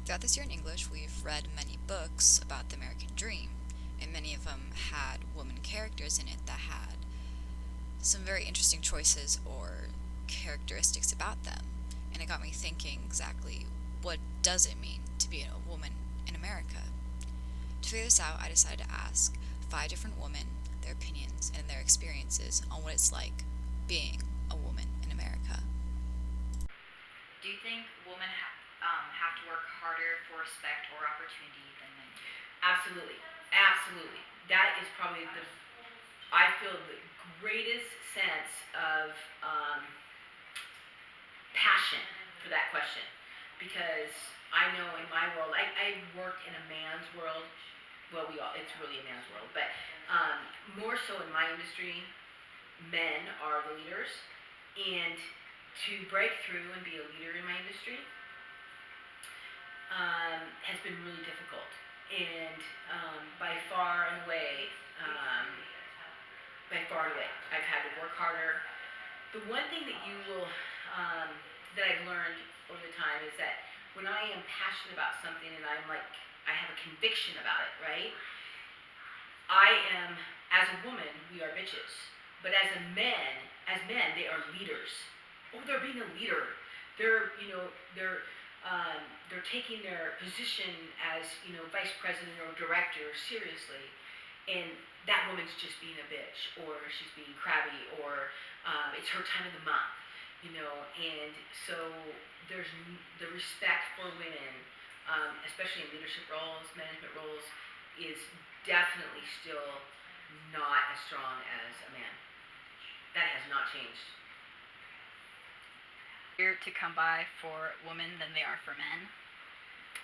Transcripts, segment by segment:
Throughout this year in English, we've read many books about the American dream, and many of them had women characters in it that had some very interesting choices or characteristics about them. And it got me thinking exactly, what does it mean to be a woman in America? To figure this out, I decided to ask 5 different women their opinions and their experiences on what it's like being a woman in America. Do you think women have to work harder for respect or opportunity than men do? Absolutely, absolutely. That is probably I feel the greatest sense of passion for that question because I know in my world, I work in a man's world. Well, it's really a man's world, but more so in my industry, men are the leaders, and to break through and be a leader in my industry has been really difficult. And by far and away, um, I've had to work harder. The one thing that you will, that I've learned over the time is that when I am passionate about something and I have a conviction about it, right? I am, as a woman, we are bitches. But as men, they are leaders. Oh, they're being a leader. They're taking their position as, vice president or director seriously. And that woman's just being a bitch, or she's being crabby, or it's her time of the month. And so there's the respect for women, especially in leadership roles, management roles, is definitely still not as strong as a man. That has not changed. Easier to come by for women than they are for men?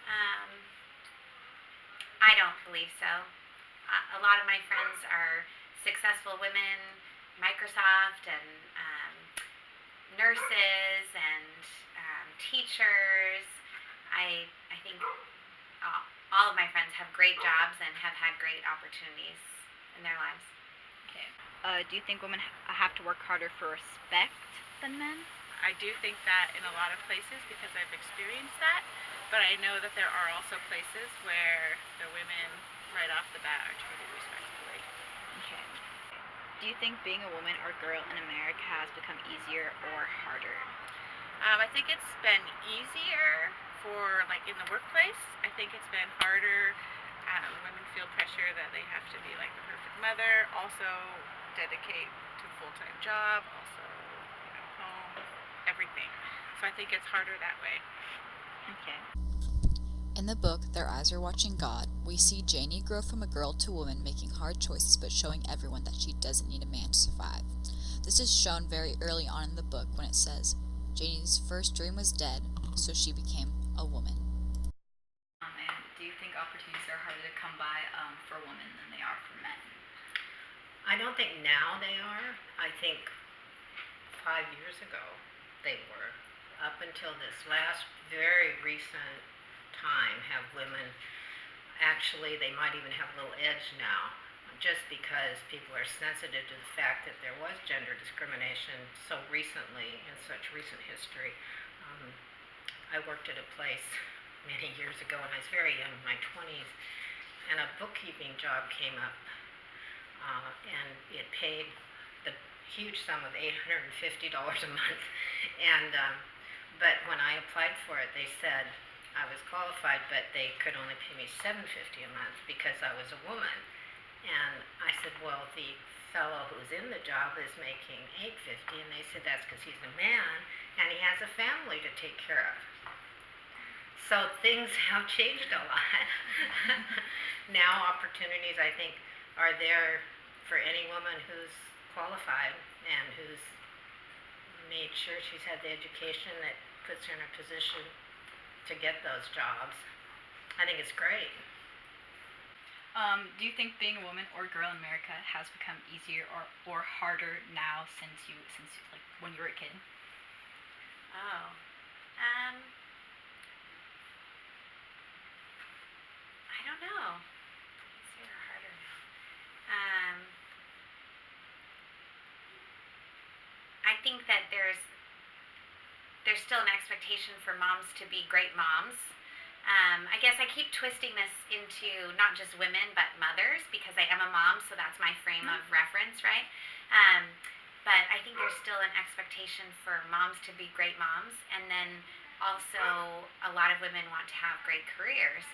Um, I don't believe so. A lot of my friends are successful women, Microsoft, and nurses and teachers. I think all of my friends have great jobs and have had great opportunities in their lives. Okay. Do you think women have to work harder for respect than men? I do think that in a lot of places because I've experienced that, but I know that there are also places where the women right off the bat are treated respectfully. Okay. Do you think being a woman or girl in America has become easier or harder? I think it's been easier for like in the workplace. I think it's been harder. Women feel pressure that they have to be like the perfect mother, also dedicate to a full-time job, also home, everything. So I think it's harder that way. Okay. In the book, Their Eyes Are Watching God, we see Janie grow from a girl to a woman making hard choices but showing everyone that she doesn't need a man to survive. This is shown very early on in the book when it says, Janie's first dream was dead, so she became a woman. And do you think opportunities are harder to come by for women than they are for men? I don't think now they are. I think 5 years ago they were. Up until this last very recent time have women, actually they might even have a little edge now, just because people are sensitive to the fact that there was gender discrimination so recently in such recent history. I worked at a place many years ago when I was very young, in my 20s, and a bookkeeping job came up, and it paid the huge sum of $850 a month. And but when I applied for it, they said I was qualified, but they could only pay me $750 a month because I was a woman. And I said, well, the fellow who's in the job is making $850, and they said that's because he's a man and he has a family to take care of. So things have changed a lot. Now opportunities, I think, are there for any woman who's qualified and who's made sure she's had the education that puts her in a position to get those jobs. I think it's great. Do you think being a woman or girl in America has become easier or harder now since like when you were a kid? Oh, I don't know. Easier or harder now? I think that there's still an expectation for moms to be great moms. I guess I keep twisting this into not just women but mothers because I am a mom, so that's my frame of reference, right? Um, but I think there's still an expectation for moms to be great moms, and then also a lot of women want to have great careers,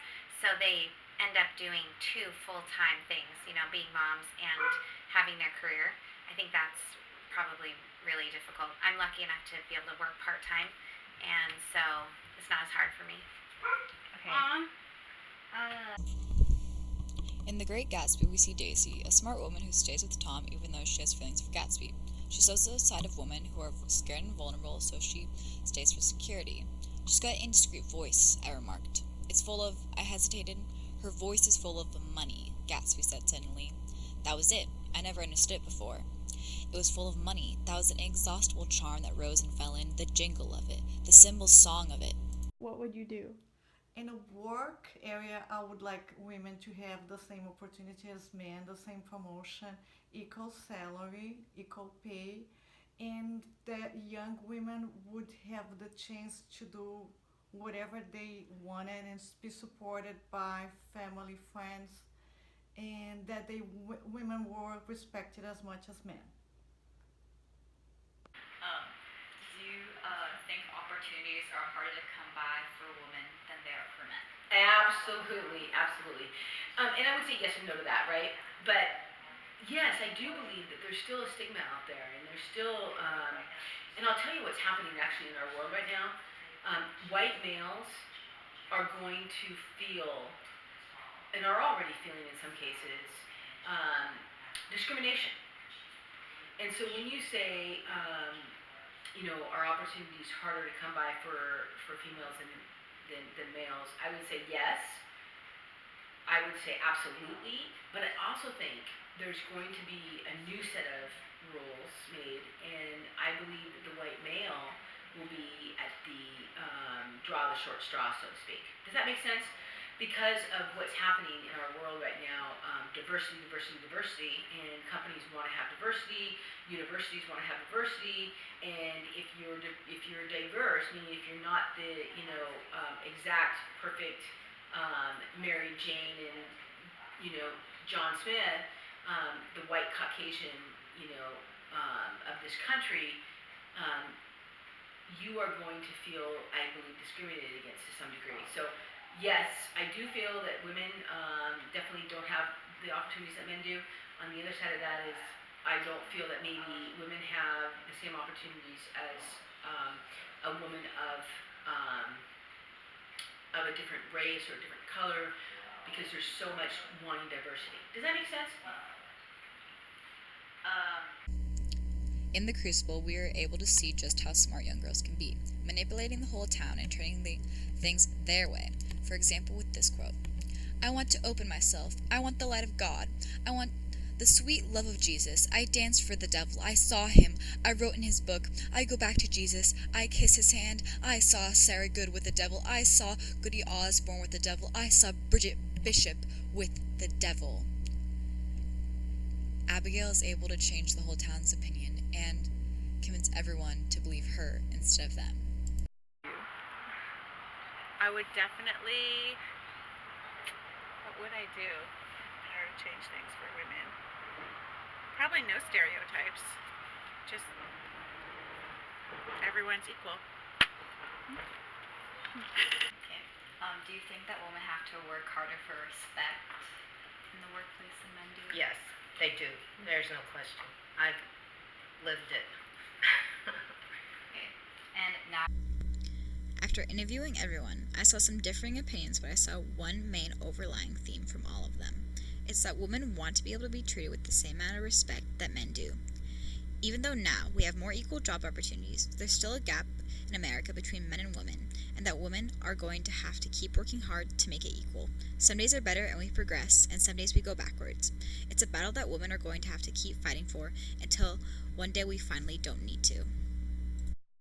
so they end up doing two full-time things, being moms and having their career. I think that's probably really difficult. I'm lucky enough to be able to work part-time, and so it's not as hard for me. Okay. In The Great Gatsby, we see Daisy, a smart woman who stays with Tom even though she has feelings for Gatsby. She stows to the side of women who are scared and vulnerable, so she stays for security. She's got an indiscreet voice, I remarked. It's full of, I hesitated. Her voice is full of money, Gatsby said suddenly. That was it. I never understood it before. It was full of money. That was an inexhaustible charm that rose and fell in, the jingle of it, the cymbal song of it. What would you do? In a work area, I would like women to have the same opportunity as men, the same promotion, equal salary, equal pay, and that young women would have the chance to do whatever they wanted and be supported by family, friends, and that women were respected as much as men. Do you think opportunities are harder to come by for women than they are for men? Absolutely, absolutely. And I would say yes and no to that, right? But yes, I do believe that there's still a stigma out there, and there's still, and I'll tell you what's happening actually in our world right now. White males are going to feel, and are already feeling in some cases, discrimination. And so when you say, are opportunities harder to come by for females than males, I would say yes. I would say absolutely, but I also think there's going to be a new set of rules made, and I believe that the white male will be at the draw the short straw, so to speak. Does that make sense? Because of what's happening in our world right now, diversity, diversity, diversity, and companies want to have diversity, universities want to have diversity, and if you're diverse, meaning if you're not the exact perfect Mary Jane and John Smith, the white Caucasian of this country, you are going to feel, I believe, discriminated against to some degree. So yes, I do feel that women definitely don't have the opportunities that men do. On the other side of that is, I don't feel that maybe women have the same opportunities as a woman of a different race or a different color, because there's so much wanting diversity. Does that make sense? In The Crucible, we are able to see just how smart young girls can be, manipulating the whole town and turning things their way. For example, with this quote, I want to open myself. I want the light of God. I want the sweet love of Jesus. I danced for the devil. I saw him. I wrote in his book. I go back to Jesus. I kiss his hand. I saw Sarah Good with the devil. I saw Goody Osborne with the devil. I saw Bridget Bishop with the devil. Abigail is able to change the whole town's opinion and convince everyone to believe her instead of them. I would definitely. What would I do in order to change things for women? Probably no stereotypes. Just everyone's equal. Okay. Do you think that women have to work harder for respect in the workplace than men do? Yes, they do. There's no question. I've lived it. Okay. And now. After interviewing everyone, I saw some differing opinions, but I saw one main overlying theme from all of them. It's that women want to be able to be treated with the same amount of respect that men do. Even though now we have more equal job opportunities, there's still a gap in America between men and women, and that women are going to have to keep working hard to make it equal. Some days are better and we progress, and some days we go backwards. It's a battle that women are going to have to keep fighting for until one day we finally don't need to.